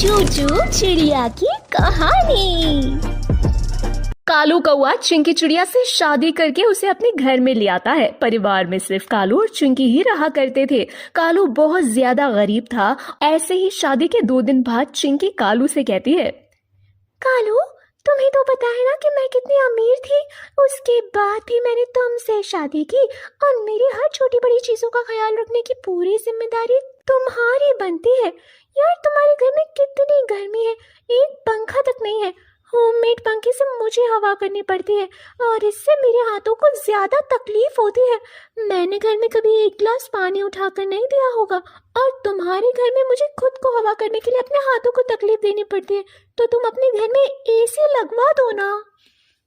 चूचू चिड़िया की कहानी। कालू कौआ चिंकी चिड़िया से शादी करके उसे अपने घर में ले आता है। परिवार में सिर्फ कालू और चिंकी ही रहा करते थे। कालू बहुत ज्यादा गरीब था। ऐसे ही शादी के 2 दिन बाद चिंकी कालू से कहती है, कालू तुम्हें तो पता है ना कि मैं कितनी अमीर थी। उसके बाद भी मैंने तुमसे शादी की और मेरी हर छोटी बड़ी चीजों का ख्याल रखने की पूरी जिम्मेदारी तुम्हारी बनती है। यार तुम्हारे घर में कितनी गर्मी है, एक पंखा तक नहीं है। होममेड पंखे से मुझे हवा करनी पड़ती है और इससे मेरे हाथों को ज्यादा तकलीफ होती है। मैंने घर में कभी एक गिलास पानी उठाकर नहीं दिया होगा और तुम्हारे घर में मुझे खुद को हवा करने के लिए अपने हाथों को तकलीफ देनी पड़ती है, तो तुम अपने घर में एसी लगवा दो ना।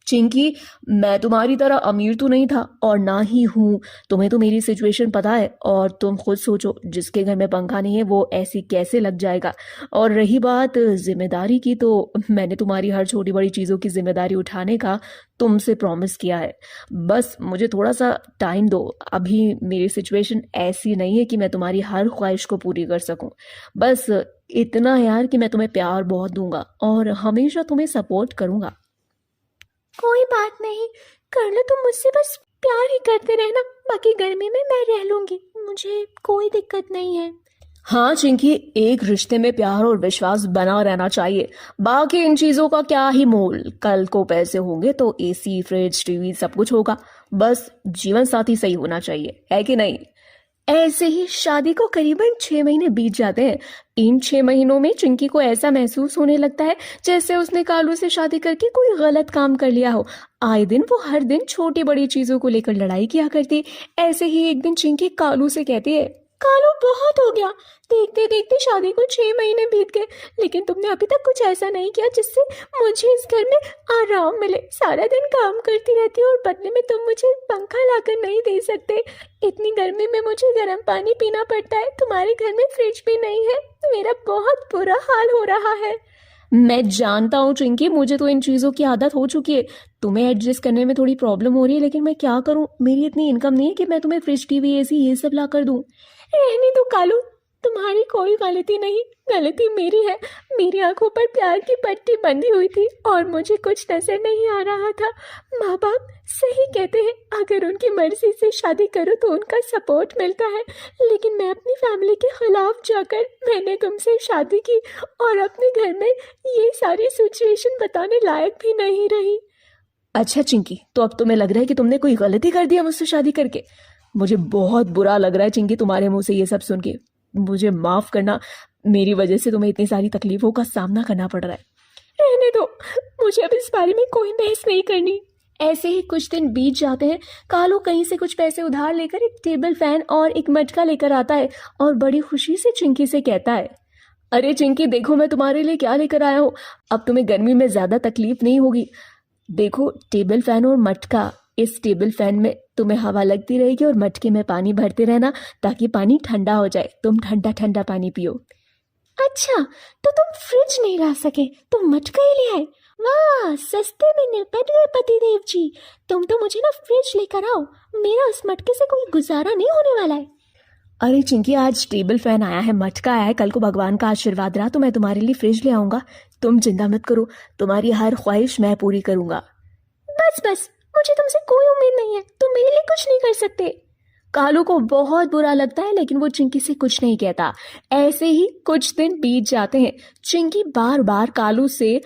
चिंकी, मैं तुम्हारी तरह अमीर तो नहीं था और ना ही हूँ। तुम्हें तो मेरी सिचुएशन पता है और तुम खुद सोचो, जिसके घर में पंखा नहीं है वो ऐसी कैसे लग जाएगा। और रही बात जिम्मेदारी की, तो मैंने तुम्हारी हर छोटी बड़ी चीज़ों की जिम्मेदारी उठाने का तुमसे प्रॉमिस किया है। बस मुझे थोड़ा सा टाइम दो। अभी मेरी सिचुएशन ऐसी नहीं है कि मैं तुम्हारी हर ख्वाहिश को पूरी कर सकूं। बस इतना है यार कि मैं तुम्हें प्यार बहुत दूंगा और हमेशा तुम्हें सपोर्ट करूंगा। कोई बात नहीं, कर लो तुम मुझसे, बस प्यार ही करते रहना। बाकी गर्मी में मैं रह लूंगी, मुझे कोई दिक्कत नहीं है। हाँ चिंकी, एक रिश्ते में प्यार और विश्वास बना रहना चाहिए। बाकी इन चीजों का क्या ही मोल। कल को पैसे होंगे तो एसी, फ्रिज, टीवी सब कुछ होगा। बस जीवन साथी सही होना चाहिए, है कि नहीं। ऐसे ही शादी को करीबन 6 महीने बीत जाते हैं। इन 6 महीनों में चिंकी को ऐसा महसूस होने लगता है जैसे उसने कालू से शादी करके कोई गलत काम कर लिया हो। आए दिन वो हर दिन छोटी बड़ी चीजों को लेकर लड़ाई किया करती। ऐसे ही एक दिन चिंकी कालू से कहती है, कालू बहुत हो गया, देखते देखते शादी को 6 महीने बीत गए, लेकिन तुमने अभी तक कुछ ऐसा नहीं किया जिससे मुझे इस घर में आराम मिले। सारा दिन काम करती रहती हो और बदले में तुम मुझे पंखा लाकर नहीं दे सकते। इतनी गर्मी में मुझे गर्म पानी पीना पड़ता है, तुम्हारे घर में फ्रिज भी नहीं है। मेरा बहुत बुरा हाल हो रहा है। मैं जानता हूँ चिंकी, मुझे तो इन चीज़ों की आदत हो चुकी है। तुम्हें एडजस्ट करने में थोड़ी प्रॉब्लम हो रही है, लेकिन मैं क्या करूँ, मेरी इतनी इनकम नहीं है कि मैं तुम्हें फ्रिज, टीवी, एसी ये सब ला कर दूँ। रहने दो कालू, तुम्हारी कोई गलती नहीं, गलती मेरी है। मेरी आंखों पर प्यार की पट्टी बंधी हुई थी और मुझे कुछ नजर नहीं आ रहा था। माँ बाप सही कहते हैं, अगर उनकी मर्जी से शादी करो तो उनका सपोर्ट मिलता है, लेकिन मैं अपनी फैमिली के खिलाफ जाकर मैंने तुमसे शादी की और अपने घर में ये सारी सिचुएशन बताने लायक भी नहीं रही। अच्छा चिंकी, तो अब तुम्हें लग रहा है कि तुमने कोई गलती कर दिया मुझसे शादी करके। मुझे बहुत बुरा लग रहा है चिंकी तुम्हारे मुंह से ये सब सुन के। मुझे माफ करना, मेरी वजह से तुम्हें इतनी सारी तकलीफों का सामना करना पड़ रहा है। रहने दो, मुझे अब इस बारे में कोई बहस नहीं करनी। ऐसे ही कुछ दिन बीत जाते हैं। कालू कहीं से कुछ पैसे उधार लेकर एक टेबल फैन और एक मटका लेकर आता है और बड़ी खुशी से चिंकी से कहता है, अरे चिंकी देखो मैं तुम्हारे लिए क्या लेकर आया हूँ। अब तुम्हें गर्मी में ज्यादा तकलीफ नहीं होगी। देखो टेबल फैन और मटका, इस टेबल फैन में तुम्हें हवा लगती रहेगी और मटके में पानी भरते रहना ताकि पानी ठंडा हो जाए, तुम ठंडा ठंडा पानी पियो। अच्छा, तो तुम फ्रिज नहीं ला सके, तुम मटका ही ले आए। वाह, सस्ते में निपट गए पतिदेव जी। तुम तो मुझे ना फ्रिज लेकर आओ, मेरा उस मटके से कोई गुजारा नहीं होने वाला है। अरे चिंकी, आज टेबल फैन आया है, मटका आया है, कल को भगवान का आशीर्वाद रहा तो मैं तुम्हारे लिए फ्रिज ले आऊंगा। तुम चिंता मत करो, तुम्हारी हर ख्वाहिश मैं पूरी करूंगा। बस बस, मुझे तुमसे कोई उम्मीद नहीं है, तुम मेरे लिए कुछ नहीं कर सकते। कालू को बहुत बुरा लगता है, लेकिन वो चिंकी से कुछ नहीं कहता। ऐसे ही कुछ दिन बीत जाते हैं। चिंकी बार बार कालू से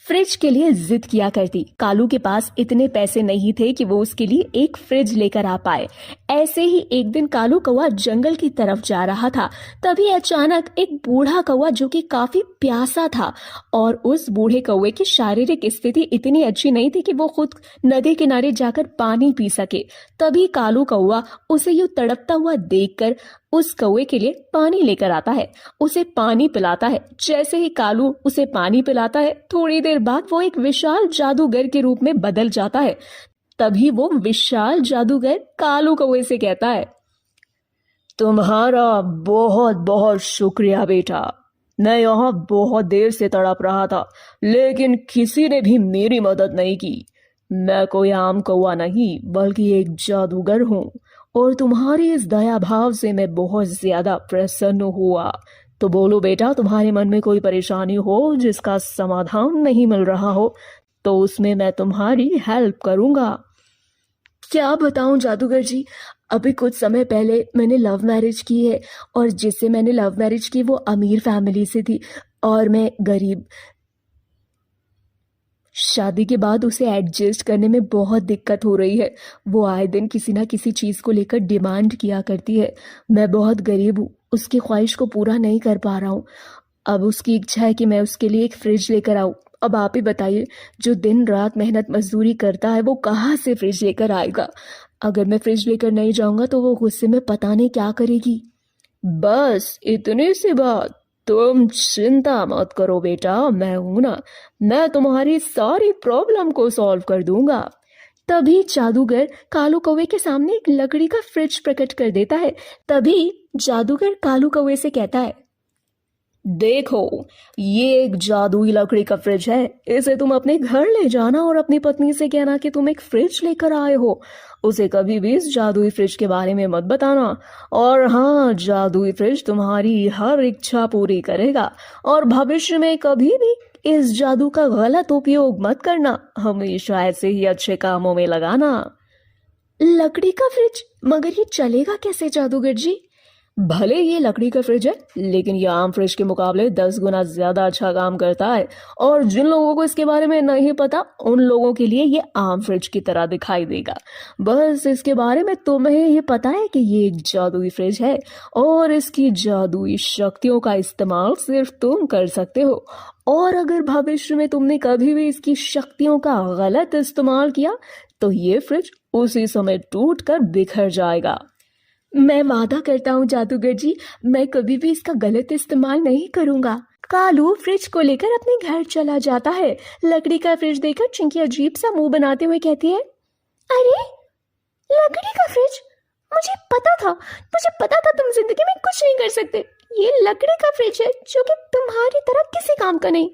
फ्रिज के लिए जिद किया करती। कालू के पास इतने पैसे नहीं थे कि वो उसके लिए एक फ्रिज लेकर आ पाए। ऐसे ही एक दिन कालू कौवा जंगल की तरफ जा रहा था। तभी अचानक एक बूढ़ा कौवा, जो कि काफी प्यासा था और उस बूढ़े कौवे की शारीरिक स्थिति इतनी अच्छी नहीं थी कि वो खुद नदी किनारे जाकर पानी पी सके। तभी कालू कौवा उसे यूं तड़पता हुआ देखकर उस कौवे के लिए पानी लेकर आता है, उसे पानी पिलाता है। जैसे ही कालू उसे पानी पिलाता है, थोड़ी देर बाद वो एक विशाल जादूगर के रूप में बदल जाता है। तभी वो विशाल जादूगर कालू कौवे से कहता है, तुम्हारा बहुत बहुत शुक्रिया बेटा। मैं यहाँ बहुत देर से तड़प रहा था, लेकिन किसी ने भी मेरी मदद नहीं की। मैं कोई आम कौवा नहीं, बल्कि एक जादूगर हूँ और तुम्हारी इस दया भाव से मैं बहुत ज्यादा प्रसन्न हुआ। तो बोलो बेटा, तुम्हारे मन में कोई परेशानी हो जिसका समाधान नहीं मिल रहा हो तो उसमें मैं तुम्हारी हेल्प करूंगा। क्या बताऊं जादूगर जी, अभी कुछ समय पहले मैंने लव मैरिज की है और जिससे मैंने लव मैरिज की वो अमीर फैमिली से थी और मैं गरीब। शादी के बाद उसे एडजस्ट करने में बहुत दिक्कत हो रही है। वो आए दिन किसी ना किसी चीज़ को लेकर डिमांड किया करती है। मैं बहुत गरीब हूँ, उसकी ख्वाहिश को पूरा नहीं कर पा रहा हूँ। अब उसकी इच्छा है कि मैं उसके लिए एक फ्रिज लेकर आऊँ। अब आप ही बताइए, जो दिन रात मेहनत मजदूरी करता है वो कहाँ से फ्रिज लेकर आएगा? अगर मैं फ्रिज लेकर नहीं जाऊंगा तो वो गुस्से में पता नहीं क्या करेगी। बस इतनी सी बात, तुम चिंता मत करो बेटा, मैं हूं ना, मैं तुम्हारी सारी प्रॉब्लम को सॉल्व कर दूंगा। तभी जादूगर कालू कौवे के सामने एक लकड़ी का फ्रिज प्रकट कर देता है। तभी जादूगर कालू कौवे से कहता है, देखो, ये एक जादुई लकड़ी का फ्रिज है। इसे तुम अपने घर ले जाना और अपनी पत्नी से कहना कि तुम एक फ्रिज लेकर आए हो। उसे कभी भी इस जादुई फ्रिज के बारे में मत बताना। और हाँ, जादुई फ्रिज तुम्हारी हर इच्छा पूरी करेगा और भविष्य में कभी भी इस जादू का गलत उपयोग मत करना। हमेशा ऐसे ही अच्छे कामों में लगाना। लकड़ी का फ्रिज? मगर ये चलेगा कैसे जादूगर जी? भले ये लकड़ी का फ्रिज है, लेकिन ये आम फ्रिज के मुकाबले 10 गुना ज्यादा अच्छा काम करता है। और जिन लोगों को इसके बारे में नहीं पता, उन लोगों के लिए ये आम फ्रिज की तरह दिखाई देगा। बस इसके बारे में तुम्हें ये पता है कि ये एक जादुई फ्रिज है और इसकी जादुई शक्तियों का इस्तेमाल सिर्फ तुम कर सकते हो। और अगर भविष्य में तुमने कभी भी इसकी शक्तियों का गलत इस्तेमाल किया तो ये फ्रिज उसी समय टूट कर बिखर जाएगा। मैं वादा करता हूँ जादूगर जी, मैं कभी भी इसका गलत इस्तेमाल नहीं करूंगा। कालू फ्रिज को लेकर अपने घर चला जाता है। लकड़ी का फ्रिज देखकर चिंकी अजीब सा मुंह बनाते हुए कहती है, अरे लकड़ी का फ्रिज? मुझे पता था तुम जिंदगी में कुछ नहीं कर सकते। ये लकड़ी का फ्रिज है जो कि तुम्हारी तरह किसी काम का नहीं।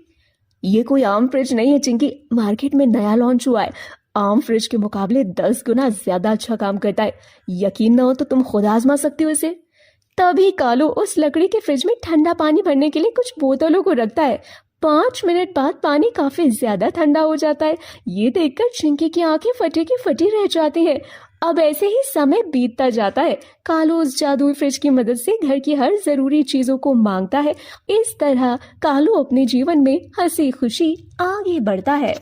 ये कोई आम फ्रिज नहीं है चिंकी, मार्केट में नया लॉन्च हुआ है। आम फ्रिज के मुकाबले 10 गुना ज्यादा अच्छा काम करता है। यकीन ना हो तो तुम खुद आजमा सकती हो इसे। तभी कालू उस लकड़ी के फ्रिज में ठंडा पानी भरने के लिए कुछ बोतलों को रखता है। 5 मिनट बाद पानी काफी ज्यादा ठंडा हो जाता है। ये देखकर चिंकी की आंखें फटी की फटी रह जाती हैं। अब ऐसे ही समय बीतता जाता है। कालू उस जादुई फ्रिज की मदद से घर की हर जरूरी चीजों को मांगता है। इस तरह कालू अपने जीवन में हंसी खुशी आगे बढ़ता है।